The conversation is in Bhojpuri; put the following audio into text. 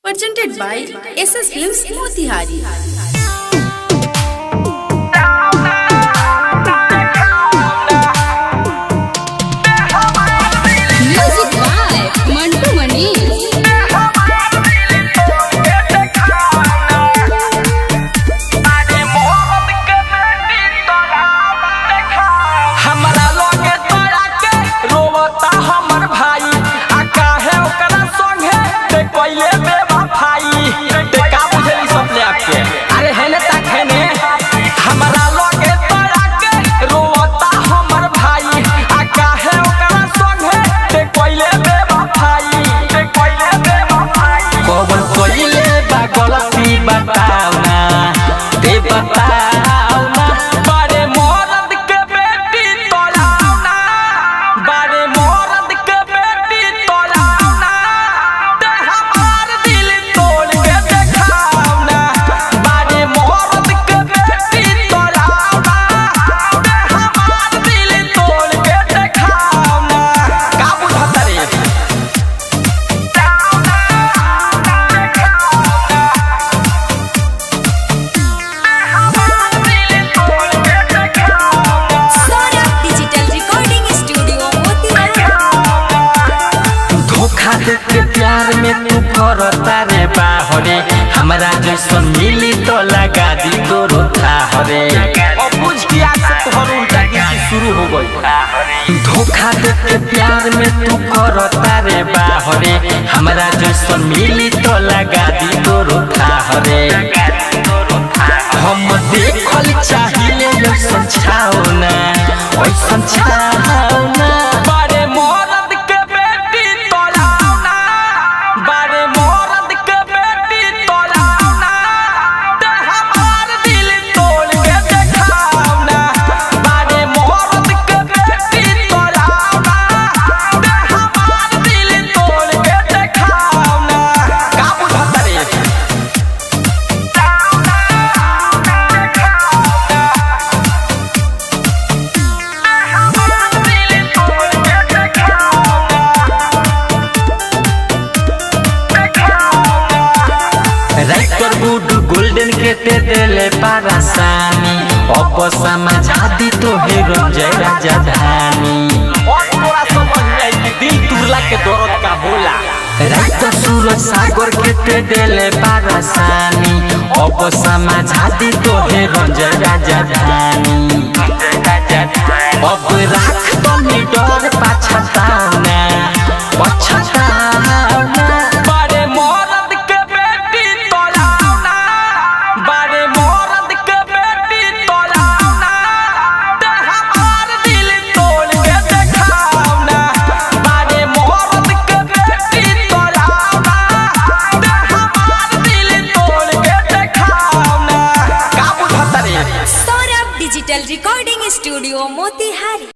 Presented by SS Films Motihari. Music by Mantu Mani. के प्यार में तू करता रे बाहरे हमरा जैसन मिली तो लगा दी तोरो थाहरे अब बुझ गया से तोहर उल्टा गिनती शुरू हो गई। धोखा दे के प्यार में तू करता रे बाहरे हमरा जैसन मिली तो लगा दी तोरो थाहरे हम देखल चाहिए ऐसन छाओना ऐसन छाओना गोल्डन के ते देले पारासानी अब समझा दी तो हीरो जय राजधानी और तोरा समझ में आई कि दिल तुरला के दर्द का होला। रात सूरज सागर के ते देले पारासानी अब समझा दी तो हीरो जय राजधानी अब राख तो नी डर पछताना पछताना Digital Recording Studio Motihari.